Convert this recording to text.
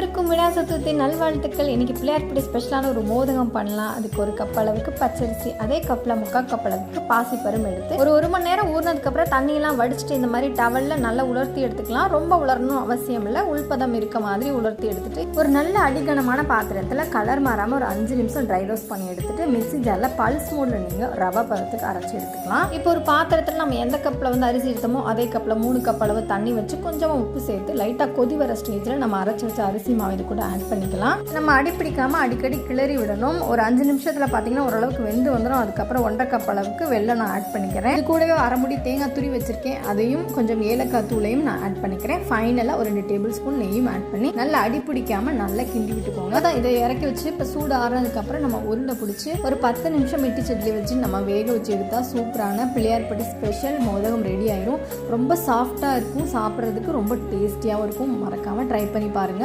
அனைவருக்கும் விநாயகர் சதுர்த்தி நல்வாழ்த்துக்கள். இன்னைக்கு பிள்ளையார்படி ஸ்பெஷலான ஒரு மோதகம் பண்ணலாம். அதுக்கு ஒரு கப் அளவுக்கு பச்சரிசி, அதே கப்பில் 3/4 கப் அளவுக்கு பாசிப்பருப்பு எடுத்து ஒரு மணி நேரம் ஊறினதுக்கப்புறம் தண்ணியெல்லாம் வடிச்சிட்டு இந்த மாதிரி டவலில் நல்லா உலர்த்தி எடுத்துக்கலாம். ரொம்ப உலரணும் அவசியம் இல்லை, உள்பதம் இருக்க மாதிரி உலர்த்தி எடுத்துட்டு ஒரு நல்ல அடிகனமான பாத்திரத்தில் கலர் மாறாமல் ஒரு 5 நிமிஷம் ட்ரை ரோஸ்ட் பண்ணி எடுத்துட்டு மிக்ஸி ஜாரில் பல்ஸ் மோடில் நீங்கள் ரவை பதத்துக்கு அரைச்சி எடுத்துக்கலாம். இப்போ ஒரு பாத்திரத்தில் நம்ம எந்த கப்பில் அரிசி எடுத்தோமோ அதே கப்பில் 3 கப் அளவு தண்ணி வச்சு கொஞ்சமாக உப்பு சேர்த்து லைட்டாக கொதி வர ஸ்டேஜில் நம்ம அரைச்சி வச்ச அரிசி மாவு இது கூட ஆட் பண்ணிக்கலாம். நம்ம அடிப்பிடிக்காமல் அடிக்கடி கிளறி விடணும். ஒரு 5 நிமிஷத்தில் பார்த்தீங்கன்னா ஓரளவுக்கு வெந்து வந்துடும். அதுக்கப்புறம் 1/2 கப் அளவுக்கு வெல்லம் நான் ஆட் பண்ணிக்கிறேன். இது கூடவே அரை முடி தேங்காய் துரி வச்சிருக்கேன், அதையும் கொஞ்சம் ஏலக்காய் தூளையும் நான் ஆட் பண்ணிக்கிறேன். ஃபைனலாக ஒரு 2 டேபிள் ஸ்பூன் நெய்யும் ஆட் பண்ணி நல்லா அடிப்பிடிக்காமல் நல்லா கிண்டி விட்டுக்கோங்க. அதான் இதை இறக்கி வச்சு இப்போ சூடு ஆறுனதுக்கப்புறம் நம்ம உருண்டை பிடிச்சி ஒரு 10 நிமிஷம் இட்டி சட்லி வச்சு நம்ம வேக வச்சு எடுத்தால் சூப்பரான பிள்ளையார்படி ஸ்பெஷல் மோதகம் ரெடி ஆயிரும். ரொம்ப சாஃப்டாக இருக்கும், சாப்பிட்றதுக்கு ரொம்ப டேஸ்டியாகவும் இருக்கும். மறக்காமல் ட்ரை பண்ணி பாருங்கள்.